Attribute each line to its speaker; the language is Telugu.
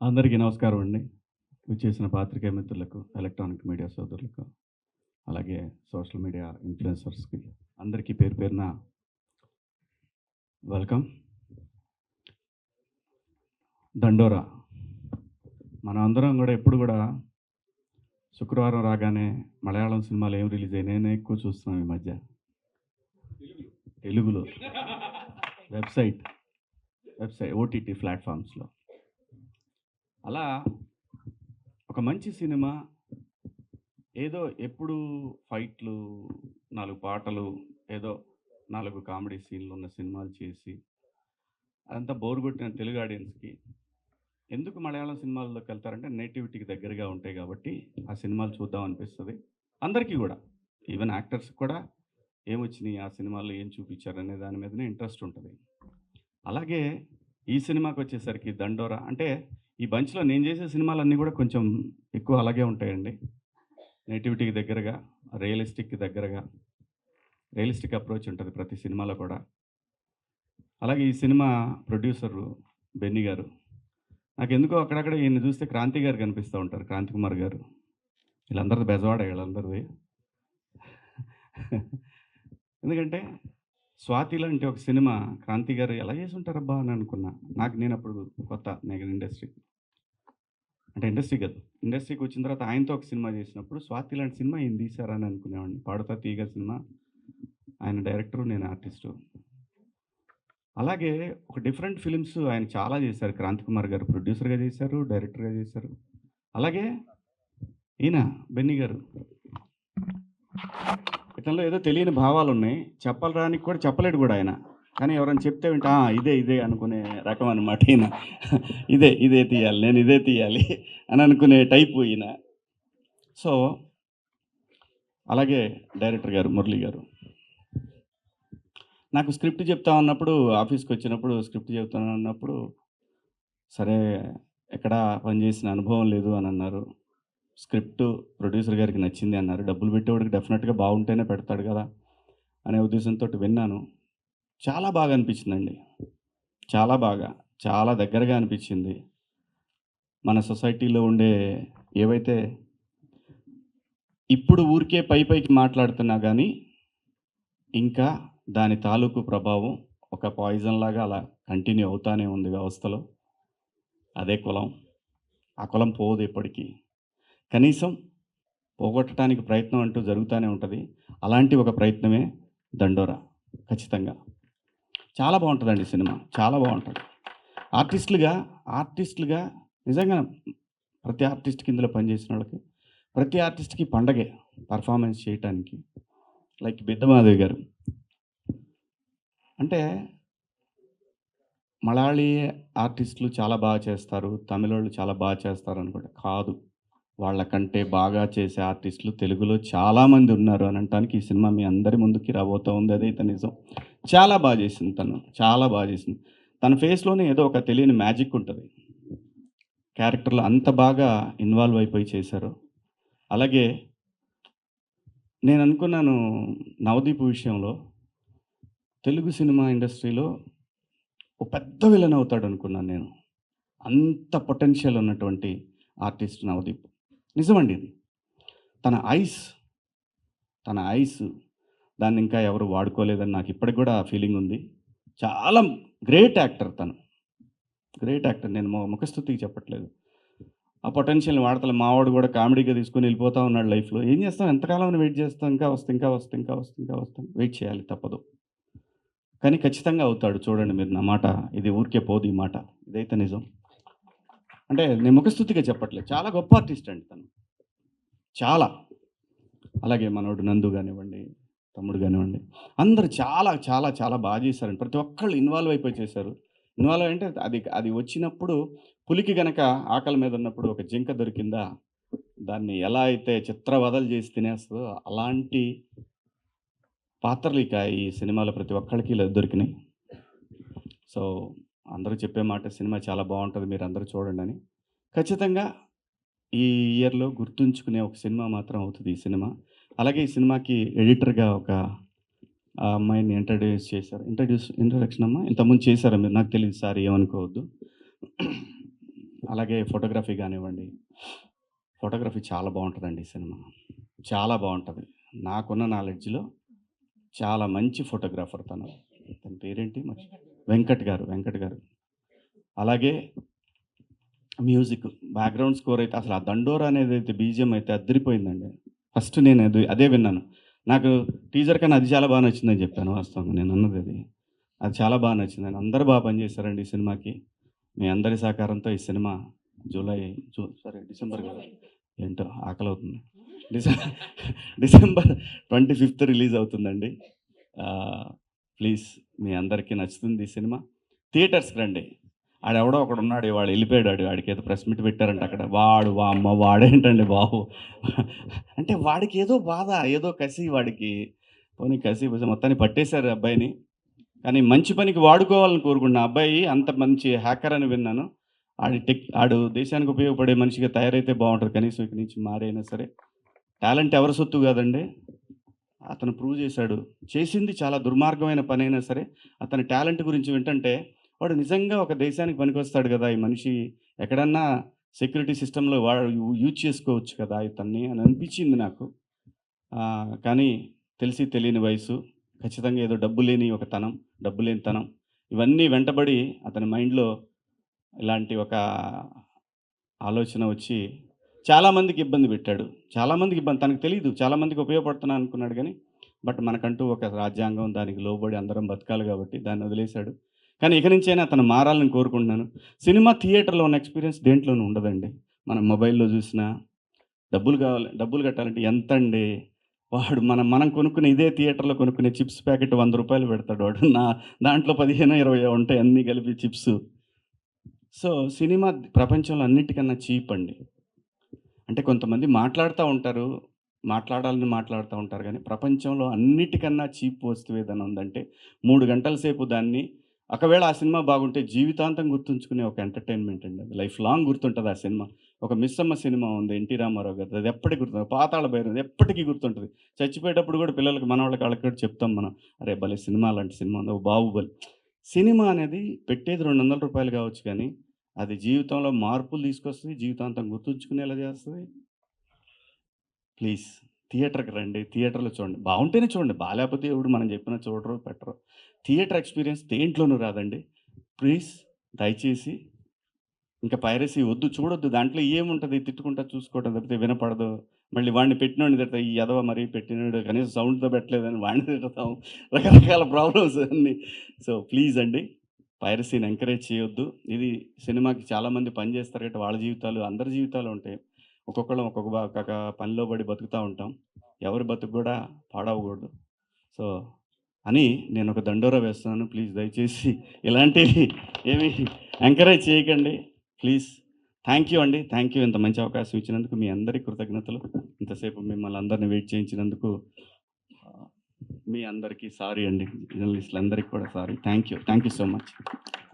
Speaker 1: అందరికీ నమస్కారం అండి. విచ్చేసిన పాత్రికేయ మిత్రులకు, ఎలక్ట్రానిక్ మీడియా సోదరులకు, అలాగే సోషల్ మీడియా ఇన్‌ఫ్లుయెన్సర్స్‌కి అందరికీ పేరు పేరున వెల్కమ్. 'దండోర' మనం అందరం గూడా ఎప్పుడు గూడా శుక్రవారం రాగానే మలయాళం సినిమాలు ఏం రిలీజ్ అయినాయని ఎక్కువ చూస్తున్నాం ఈ మధ్య. తెలుగులో వెబ్‌సైట్, ఓటీటీ ప్లాట్‌ఫామ్స్‌లో. అలా ఒక మంచి సినిమా ఏదో ఎప్పుడు ఫైట్‌లు, 4 పాటలు, ఏదో 4 కామెడీ సీన్‌లు ఉన్న సినిమాలు చేసి, అదంతా బోర్ కొట్టిన తెలుగు ఆడియన్స్‌కి ఎందుకు మలయాళం సినిమాల్లోకెళ్తారంటే నేటివిటీకి దగ్గరగా ఉంటాయి కాబట్టి, ఆ సినిమాలు చూద్దాం అనిపిస్తది. అందరికీ గూడా. ఈవెన్ యాక్టర్స్‌కి కూడా ఏమొచ్చినియి, ఆ సినిమాల్లో ఏం చూపిచ్చారనే దాని మీదనే ఇంట్రెస్ట్ ఉంటది. అలాగే ఈ సినిమాకొచ్చేసరికి 'దండోర' అంటే ఈ బంచ్‌లో నేను చేసే సినిమాలన్నీ గూడా కొంచెం ఎక్కువ అలాగే ఉంటాయండి. నేటివిటీకి దగ్గరగా, రియలిస్టిక్‌కి దగ్గరగా, రియలిస్టిక్ అప్రోచ్ ఉంటది ప్రతి సినిమాలో కూడా. అలాగే ఈ సినిమా ప్రొడ్యూసరు బెన్నీ గారు. నాకెందుకో అక్కడక్కడ ఈయన్ని చూస్తే క్రాంతి గారు కనిపిస్తా ఉంటారు. క్రాంతి కుమార్ గారు. వీళ్ళందరిది బెజవాడే వీళ్ళందరిది. ఎందుకంటే 'స్వాతి' లాంటి ఒక సినిమా క్రాంతి గారు ఎలా చేసుంటారబ్బా అని అనుకున్నా. నేనప్పుడు కొత్త నేను ఇండస్ట్రీకి. అంటే ఇండస్ట్రీ కాదు. ఇండస్ట్రీకొచ్చిన తర్వాత ఆయనతో ఒక సినిమా చేసినప్పుడు 'స్వాతి' లాంటి సినిమా ఈయన తీశారా అని అనుకునేవాడిని. 'పాడుతా తీగ' సినిమా ఆయన డైరెక్టరు, నేను ఆర్టిస్టు. అలాగే ఒక డిఫరెంట్ ఫిల్మ్స్ ఆయన చాలా చేశారు. 'క్రాంతి కుమార్' గారు ప్రొడ్యూసర్‌గా చేశారు, డైరెక్టర్‌గా చేశారు. అలాగే ఈయన బెన్నీ గారు. ఇతనిలో ఏదో తెలియని భావాలున్నాయి. చెప్పరానికి కూడా చెప్పలేడు గూడా ఆయన. కానీ ఎవరైనా చెప్తే వింటే ఇదే అనుకునే రకం అనమాట ఈయన. ఇదే తీయాలి. నేను ఇదే తీయాలి అని అనుకునే టైపు ఈయన. సో, అలాగే డైరెక్టర్ గారు మురళి గారు. నాకు స్క్రిప్ట్ చెప్తా ఉన్నప్పుడు ఆఫీస్‌కొచ్చినప్పుడు స్క్రిప్ట్ చెప్తానన్నప్పుడు, సరే ఎక్కడా పనిచేసిన అనుభవం లేదు అనన్నారు. స్క్రిప్ట్ ప్రొడ్యూసర్ గారికి నచ్చింది అన్నారు. డబ్బులు పెట్టేవాడికి డెఫినెట్‌గా బావుంటేనే పెడతాడు గదా! అనే ఉద్దేశంతోటి విన్నాను. చాలా బాగా అనిపించిందండి. చాలా బాగా. చాలా దగ్గరగా అనిపించింది. మన సొసైటీలో ఉండే ఏవైతే ఇప్పుడు ఊరికే పైకి మాట్లాడుతున్నా గానీ, ఇంకా దాని తాలూకు ప్రభావం ఒక పాయిజన్‌లాగా అలా కంటిన్యూ అవుతానే ఉంది వ్యవస్థలో. అదే కులం. ఆ కులం పోదు ఎప్పటికి. కనీసం పోగొట్టడానికి ప్రయత్నం అంటూ జరుగుతానే ఉంటది. అలాంటి ఒక ప్రయత్నమే 'దండోర' ఖచ్చితంగా. చాలా బావుంటదండి సినిమా. చాలా బావుంటది. ఆర్టిస్ట్‌లుగా, ఆర్టిస్ట్‌లుగా నిజంగా ప్రతి ఆర్టిస్ట్‌కి ఇందులో పనిచేసినోళ్ళకి, ప్రతి ఆర్టిస్ట్‌కి పండగే పెర్ఫార్మన్స్ చేయటానికి. లైక్ 'బిద్దమాధవి' గారు. అంటే మలయాళీ ఆర్టిస్ట్‌లు చాలా బాగా చేస్తారు. తమిళోళ్ళు చాలా బాగా చేస్తారనుకుంటే కాదు. వాళ్ళకంటే బాగా చేసే ఆర్టిస్ట్‌లు తెలుగులో చాలా మంది ఉన్నారు అని అనటానికి ఈ సినిమా మీ అందరి ముందుకి రాబోతా ఉంది. అదైతే నిజం. చాలా బా చేసింది తను. చాలా బా చేసింది. తన ఫేస్‌లోనే ఏదో ఒక తెలియని మ్యాజిక్ ఉంటది. క్యారెక్టర్‌లో అంత బాగా ఇన్వాల్వ్ అయిపోయి చేశారు. అలాగే నేననుకున్నాను 'నవదీప్' విషయంలో తెలుగు సినిమా ఇండస్ట్రీలో ఒక పెద్ద విలన్ అవుతాడనుకున్నాను నేను. అంత పొటెన్షియల్ ఉన్నటువంటి ఆర్టిస్ట్ 'నవదీప్.' నిజమండి ఇది. తన ఐస్, తన ఐస్ దాన్నింకా ఎవరు వాడుకోలేదని నాకిప్పటికి గూడా ఆ ఫీలింగుంది. చాలా గ్రేట్ యాక్టర్ తను. Great actor. నేను ముఖస్తుతికి చెప్పట్లేదు. ఆ పొటెన్షియల్‌ని వాడతలే. మావోడు గూడా కామెడీగా తీసుకొని ఎళ్ళిపోతా ఉన్నాడు లైఫ్‌లో. ఏం చేస్తాం? ఎంతకాలం అని వెయిట్ చేస్తాం? ఇంకా వస్తే వెయిట్ చేయాలి తప్పదు. కానీ ఖచ్చితంగా అవుతాడు. చూడండి మీరు నా మాట. ఇది ఊరికే పోదు ఈ మాట. ఇదైతే నిజం. అంటే నేను ముఖస్తుతిగా చెప్పట్లేదు. చాలా గొప్ప ఆర్టిస్ట్ అండి తను. చాలా. అలాగే మనోడు నందు గానివ్వండి, తమ్ముడు గానివ్వండి, అందరూ చాలా బా చేశారండి. ప్రతి ఒక్కళ్ళు ఇన్వాల్వ్ అయిపోయి చేశారు. ఇన్వాల్వ్ అంటే అది అది వచ్చినప్పుడు పులికి గనక ఆకలి మీద ఉన్నప్పుడు ఒక జింక దొరికిందా, దాన్ని ఎలా అయితే చిత్రవధలు చేసి తినేస్తదో అలాంటి పాత్రలు ఇక ఈ సినిమాలో ప్రతి ఒక్కళ్ళకి దొరికినాయి. సో, అందరూ చెప్పే మాట సినిమా చాలా బావుంటది. మీరందరూ చూడండని. ఖచ్చితంగా ఈ ఇయర్‌లో గుర్తుంచుకునే ఒక సినిమా మాత్రం అవుతది ఈ సినిమా. అలాగే ఈ సినిమాకి ఎడిటర్‌గా ఒక అమ్మాయిని ఇంట్రొడ్యూస్ చేశారు. ఇంట్రొడక్షన్ అమ్మా? ఇంతకుముందు చేశారా మీరు? నాకు తెలీదు సారీ ఏమనుకోవద్దు. అలాగే ఫోటోగ్రఫీ గానివ్వండి. ఫోటోగ్రఫీ చాలా బావుంటదండి ఈ సినిమా. చాలా బావుంటది. నాకున్న నాలెడ్జ్‌లో చాలా మంచి ఫోటోగ్రాఫర్ తను. తన పేరేంటి వెంకట్ గారు. వెంకట్ గారు. అలాగే మ్యూజిక్, బ్యాక్‌గ్రౌండ్ స్కోర్ అయితే అసలు ఆ 'దండోరా' అనేదైతే బీజీఎం అయితే అద్దిరిపోయిందండి. ఫస్ట్ నేను అదే విన్నాను. నాకు టీజర్ కన్నా అది చాలా నచ్చిందని చెప్పాను వాస్తవంగా నేనన్నదది. అది చాలా నచ్చిందండి. అందరూ పనిచేశారండి ఈ సినిమాకి. మీ అందరి సహకారంతో ఈ సినిమా జూలై డిసెంబర్ కాదు. ఏంటో ఆకలవుతుంది. డిసె డిసెంబర్ 25థ్ రిలీజ్ అవుతుందండి. ప్లీజ్ మీ అందరికీ నచ్చుతుంది ఈ సినిమా. థియేటర్స్‌కి రండి. ఆడెవడో ఒకడున్నాడు ఇవాళ ఎళ్ళిపోయాడు ఆడికేదో ప్రెస్ మీట్ పెట్టారంట అక్కడ. వాడు వామ్మో! వాడేంటండి బాబు! అంటే వాడికేదో బాధ, ఏదో కసి వాడికి. పోనీ కసి మొత్తాన్ని పట్టేశారు అబ్బాయిని. కానీ మంచి పనికి వాడుకోవాలని కోరుకుంటున్నా. ఆ అబ్బాయి అంత మంచి హ్యాకర్ అని విన్నాను. ఆడు దేశానికి ఉపయోగపడే మనిషిగా తయారైతే బావుంటది. కనీసం ఇక్కడి నుంచి మారైనా సరే. టాలెంట్ ఎవరి సొత్తు కాదండి. అతను ప్రూవ్ చేశాడు. చేసింది చాలా దుర్మార్గమైన పనైనా సరే, అతని టాలెంట్ గురించి వింటంటే, వాడు నిజంగా ఒక దేశానికి పనికొస్తాడు గదా! ఈ మనిషి ఎక్కడన్నా సెక్యూరిటీ సిస్టమ్‌లో వాడు యూజ్ చేసుకోవచ్చు కదా! ఇతన్ని అని అనిపించింది నాకు. కానీ తెలిసి తెలియని వయసు, ఖచ్చితంగా ఏదో డబ్బు లేని ఒక తనం, డబ్బు లేని తనం, ఇవన్నీ వెంటబడి అతని మైండ్‌లో ఇలాంటి ఒక ఆలోచన వచ్చి చాలామందికి ఇబ్బంది పెట్టాడు. చాలామందికి ఇబ్బంది తనకు తెలీదు. చాలామందికి ఉపయోగపడుతున్నా అనుకున్నాడు గానీ, బట్ మనకంటూ ఒక రాజ్యాంగం, దానికి లోబడి అందరం బతకాలి గాబట్టి దాన్ని వదిలేసాడు. కానీ ఇక నుంచైనా అతను మారాలని కోరుకుంటున్నాను. సినిమా థియేటర్‌లో ఉన్న ఎక్స్‌పీరియన్స్ దేంట్లోనూ ఉండదండి. మనం మొబైల్‌లో జూసినా, డబ్బులు కట్టాలంటే ఎంతండి? వాడు మనం కొనుక్కునే ఇదే థియేటర్‌లో కొనుక్కునే చిప్స్ ప్యాకెట్ రూ. 100 పెడతాడు వాడు. దాంట్లో 15, 20 ఉంటాయి అన్నీ కలిపి చిప్సు. సో, సినిమా ప్రపంచంలో అన్నిటికన్నా చీప్ అండి. అంటే కొంతమంది మాట్లాడుతా ఉంటారు. మాట్లాడాలని మాట్లాడుతా ఉంటారు గానీ, ప్రపంచంలో అన్నిటికన్నా చీప్ వస్తువు ఏదైనా ఉందంటే, 3 గంటల సేపు దాన్ని ఒకవేళ ఆ సినిమా బాగుంటే జీవితాంతం గుర్తుంచుకునే ఒక ఎంటర్‌టైన్‌మెంట్ అండి అది. లైఫ్ లాంగ్ గుర్తుంటది ఆ సినిమా. ఒక 'మిస్సమ్మ' సినిమా ఉంది 'ఎన్టీ రామారావు' గారిది. అది ఎప్పటికి గుర్తుంటది. 'పాతాళ భైరవి' ఎప్పటికి గుర్తుంటది. చచ్చిపోయేటప్పుడు గూడా పిల్లలకి మనోళ్ళకి ఆళ్ళకి కూడా చెప్తాం మనం. "అరే! భలే సినిమా అలాంటి సినిమా ఉంది. ఓ 'బాహుబలి.' సినిమా అనేది పెట్టేది రూ. 200 కావచ్చు కానీ, అది జీవితంలో మార్పులు తీసుకొస్తది. జీవితాంతం గుర్తుంచుకునేలా చేస్తది. ప్లీజ్ థియేటర్‌కి రండి. థియేటర్‌లో చూడండి. బావుంటేనే చూడండి. బాలేపోతే ఎవడు మనం చెప్పినా చూడరు, పెట్టరు. థియేటర్ ఎక్స్‌పీరియన్స్ దేంట్లోనూ రాదండి. ప్లీజ్ దయచేసి ఇంక పైరసీ వద్దు. చూడొద్దు. దాంట్లో ఏముంటది తిట్టుకుంటా చూసుకోవడం తప్పితే వినపడదు. మళ్ళీ వాడిని పెట్టినోడిని తిడతా. ఈ ఎదవ మరి పెట్టినోడు కనీసం సౌండ్‌తో పెట్టలేదని వాడిని తిడతాం. రకరకాల ప్రాబ్లమ్స్ అన్నీ. సో, ప్లీజ్ అండి పైరసీని ఎంకరేజ్ చేయొద్దు. ఇది సినిమాకి చాలామంది పని చేస్తారు కాబట్టి వాళ్ళ జీవితాలు, అందరి జీవితాలు ఉంటాయి. ఒక్కొక్కళ్ళం ఒక్కొక్క పనిలో పడి బతుకుతా ఉంటాం. ఎవరి బతుకు గూడా పాడవకూడదు. సో, అని నేనొక దండోరా వేస్తున్నాను. ప్లీజ్ దయచేసి ఇలాంటివి ఏమి ఎంకరేజ్ చేయకండి. ప్లీజ్. థాంక్ యూ అండి. Thank you. ఇంత మంచి అవకాశం ఇచ్చినందుకు మీ అందరికి కృతజ్ఞతలు. ఇంతసేపు మిమ్మల్ని అందరిని వెయిట్ చేయించినందుకు ఆహ్, మీ అందరికీ సారీ అండి. జర్నలిస్ట్‌లందరికి కూడా sorry. Thank you. Thank you so much.